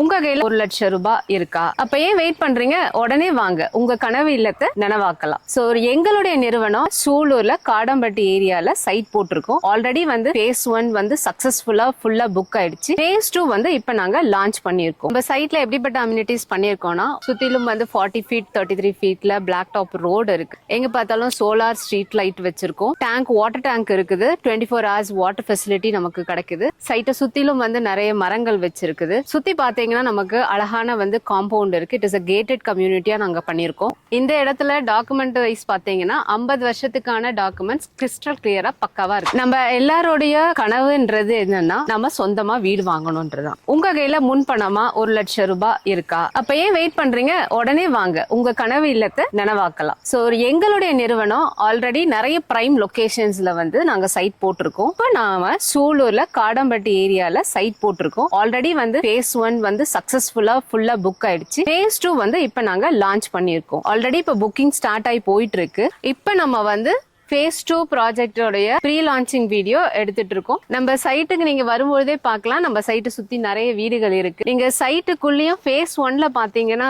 உங்க கையில 1,00,000 ரூபாய் இருக்கா? அப்ப ஏன் வெயிட் பண்றீங்க? உடனே வாங்க, உங்க கனவு இல்லத்தை நனவாக்கலாம். சோ எங்களுடைய நிறுவனம் சூலூர்ல காடம்பட்டி ஏரியால சைட் போட்டிருக்கோம். ஆல்ரெடி வந்து phase 1 வந்து சக்சஸ்ஃபுல்லா ஃபுல்லா புக் ஆயிடுச்சு. phase 2 வந்து இப்ப நாங்க லான்ச் பண்ணிருக்கோம். நம்ம சைட்ல எப்படிப்பட்ட அம்யூனிட்டிஸ் பண்ணிருக்கோம்னா, சுத்திலும் வந்து 40 feet 33 feetல பிளாக் டாப் ரோடு இருக்கு. எங்க பார்த்தாலும் சோலார் ஸ்ட்ரீட் லைட் வச்சிருக்கோம். டேங்க் வாட்டர் டேங்க் இருக்குது. 24 hours வாட்டர் ஃபெசிலிட்டி நமக்கு கிடைக்குது. சைட்டை சுத்திலும் வந்து நிறைய மரங்கள் வச்சிருக்குது. சுத்தி பாத்தீங்கன்னா நமக்கு அழகான வந்து காம்பவுண்ட் இருக்கு. இட் இஸ் a gated கம்யூனிட்டியா நாங்க பண்ணிருக்கோம். இந்த இடத்துல டாக்குமெண்ட் வைஸ் பாத்தீங்கன்னா 50 வருஷத்துக்கான டாக்குமெண்ட்ஸ் கிறிஸ்டல் கிளியரா பக்காவா இருக்கு. நம்ம எல்லாருடைய கனவுன்றது என்னன்னா, நம்ம சொந்தமா வீடு வாங்கணும்ன்றதான். உங்க கையில முன் பணமா 1,00,000 ரூபாய் இருக்கா? அப்ப ஏன் வெயிட் பண்றீங்க? உடனே வாங்க, உங்க கனவு இல்லத்தை நனவாக்கலாம். சோ எங்களுடைய நிறுவனம் ஆல்ரெடி நிறைய பிரைம் லொகேஷன்ஸ்ல வந்து நாங்க சைட் போட்டிருக்கோம். இப்ப நாம சூலூர்ல காடம்பட்டி ஏரியால சைட் போட்டிருக்கோம். ஆல்ரெடி வந்து phase 1 வந்து சக்சஸ்ஃபுல்லா ஃபுல்லா புக் ஆயிடுச்சு. phase 2 வந்து இப்ப நாங்க லான்ச் பண்ணிருக்கோம். ஆல்ரெடி இப்ப புக்கிங் ஸ்டார்ட் ஆகி போயிட்டு இருக்கு. இப்ப நம்ம வந்து phase 2 ப்ராஜெக்டோடைய ப்ரீ லான்ச்சிங் வீடியோ எடுத்துட்டு இருக்கோம். நம்ம சைட்டுக்கு நீங்க வரும்போதே பார்க்கலாம். நம்ம சைட்டை சுத்தி நிறைய வீடுகள் இருக்கு. நீங்க சைட்டுக்குள்ளேயும் phase 1ல பாத்தீங்கன்னா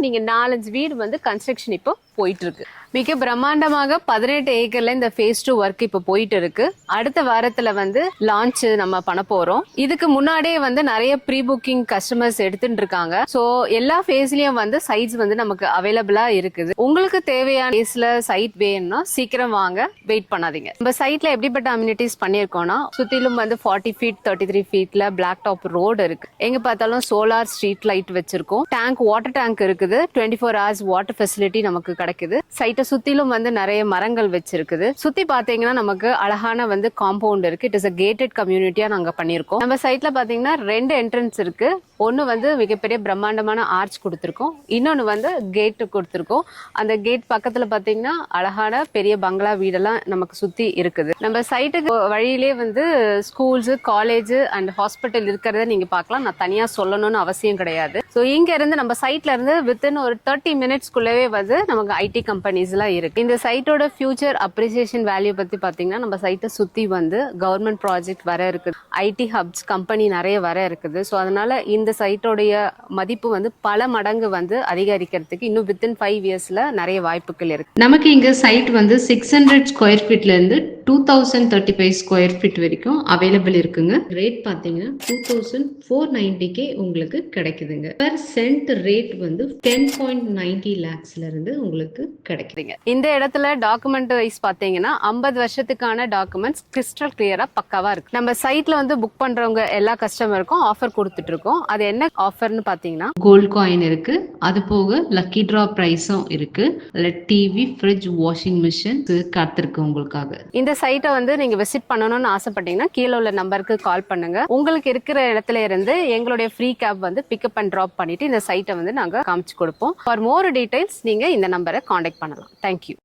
நீங்க 4-5 வீடு வந்து கன்ஸ்ட்ரக்ஷன் இப்போ போயிட்டு இருக்கு. மிக பிரம்மாண்டமாக 18 ஏக்கர்ல இந்த phase 2 ஒர்க் இப்ப போயிட்டு இருக்கு. அடுத்த வாரத்துல வந்து லான்ச் நம்ம பண்ண போறோம். இதுக்கு முன்னாடியே வந்து நிறைய ப்ரீ புக்கிங் கஸ்டமர்ஸ் எடுத்துட்டு இருக்காங்க. சோ எல்லா ஃபேஸ்லயும் வந்து சைட்ஸ் வந்து நமக்கு அவைலபிளா இருக்குது. உங்களுக்கு தேவையான ஃபேஸ்ல சைட் வேணும்னா சீக்கிரம் வாங்க, வெயிட் பண்ணாதீங்க. நம்ம சைட்ல எப்படிப்பட்ட அம்யூனிட்டிஸ் பண்ணிருக்கோம்னா, சுத்திலும் வந்து 40 feet 33 feetல பிளாக் டாப் ரோடு இருக்கு. எங்க பார்த்தாலும் சோலார் ஸ்ட்ரீட் லைட் வச்சிருக்கோம். டேங்க் வாட்டர் டேங்க் இருக்குது. 24 hours வாட்டர் ஃபெசிலிட்டி நமக்கு கிடைக்குது. சைட்டை சுத்திலும் வந்து நிறைய மரங்கள் வச்சிருக்குது. சுத்தி பாத்தீங்கன்னா நமக்கு அழகான வந்து காம்பவுண்ட் இருக்கு. இட் இஸ் a gated கம்யூனிட்டியா நாங்க பண்ணிருக்கோம். நம்ம சைட்ல பாத்தீங்கன்னா 2 என்ட்ரன்ஸ் இருக்கு. ஒன்னு வந்து மிகப்பெரிய பிரம்மாண்டமான ஆர்ச் கொடுத்திருக்கோம். இன்னொன்னு வந்து கேட் கொடுத்திருக்கோம். அந்த கேட் பக்கத்துல பாத்தீங்கன்னா அழகான பெரிய பங்களா வீடெல்லாம் நமக்கு சுத்தி இருக்குது. நம்ம சைட்டுக்கு வழியிலே வந்து ஸ்கூல்ஸ், காலேஜ் அண்ட் ஹாஸ்பிட்டல் இருக்கிறத நீங்க பார்க்கலாம். நான் தனியா சொல்லணும்னு அவசியம் கிடையாது. ஸோ இங்க இருந்து நம்ம சைட்ல இருந்து வித்தின் ஒரு 30 மினிட்ஸ்க்குள்ளவே வந்து நமக்கு ஐடி கம்பெனிஸ் எல்லாம் இருக்கு. இந்த சைட்டோட ஃபியூச்சர் அப்ரிசியேஷன் வேல்யூ பத்தி பாத்தீங்கன்னா, நம்ம சைட்டை சுத்தி வந்து கவர்மெண்ட் ப்ராஜெக்ட் வர இருக்குது. ஐடி ஹப்ஸ் கம்பெனி நிறைய வர இருக்குது. ஸோ அதனால இந்த சைட்டோடைய மதிப்பு வந்து பல மடங்கு வந்து அதிகரிக்கிறதுக்கு இன்னும் வித்தின் 5 இயர்ஸ்ல நிறைய வாய்ப்புகள் இருக்கு. நமக்கு இங்க சைட் வந்து 600 ஸ்கொயர் ஃபீட்ல இருந்து 2035 ஸ்கொயர் ஃபீட் வரைக்கும் அவைலபிள் இருக்குங்க. ரேட் பாத்தீங்கன்னா 2490K உங்களுக்கு கிடைக்குதுங்க. பெர் சென்ட் ரேட் வந்து 10.90 lakhsல இருந்து உங்களுக்கு கிடைக்குதுங்க. இந்த இடத்துல டாக்குமெண்ட் வைஸ் பாத்தீங்கன்னா 50 வருஷத்துக்கான டாக்குமெண்ட்ஸ் கிறிஸ்டல் கிளியரா பக்காவா இருக்கு. நம்ம சைட்ல வந்து புக் பண்றவங்க எல்லா கஸ்டமருக்கும் ஆஃபர் கொடுத்துட்டு இருக்கோம். அது என்ன ஆஃபர்னு பாத்தீங்கன்னா, கோல்ட் காயின் இருக்கு. அது போக லக்கி டிரா பிரைஸும் இருக்கு. டிவி, ஃப்ரிட்ஜ், வாஷிங் மிஷின் காத்திருக்கு உங்களுக்காக. இந்த சைட்டை வந்து நீங்க விசிட் பண்ணணும்னு ஆசைப்பட்டீங்கன்னா கீழே உள்ள நம்பருக்கு கால் பண்ணுங்க. உங்களுக்கு இருக்கிற இடத்துல இருந்து எங்களுடைய ஃப்ரீ கேப் வந்து பிக்கப் அண்ட் டிராப் பண்ணிட்டு இந்த சைட்டை வந்து நாங்க காமிச்சு கொடுப்போம். ஃபார் மோர் டீடைல்ஸ் நீங்க இந்த நம்பரை கான்டாக்ட் பண்ணலாம். தேங்க்யூ.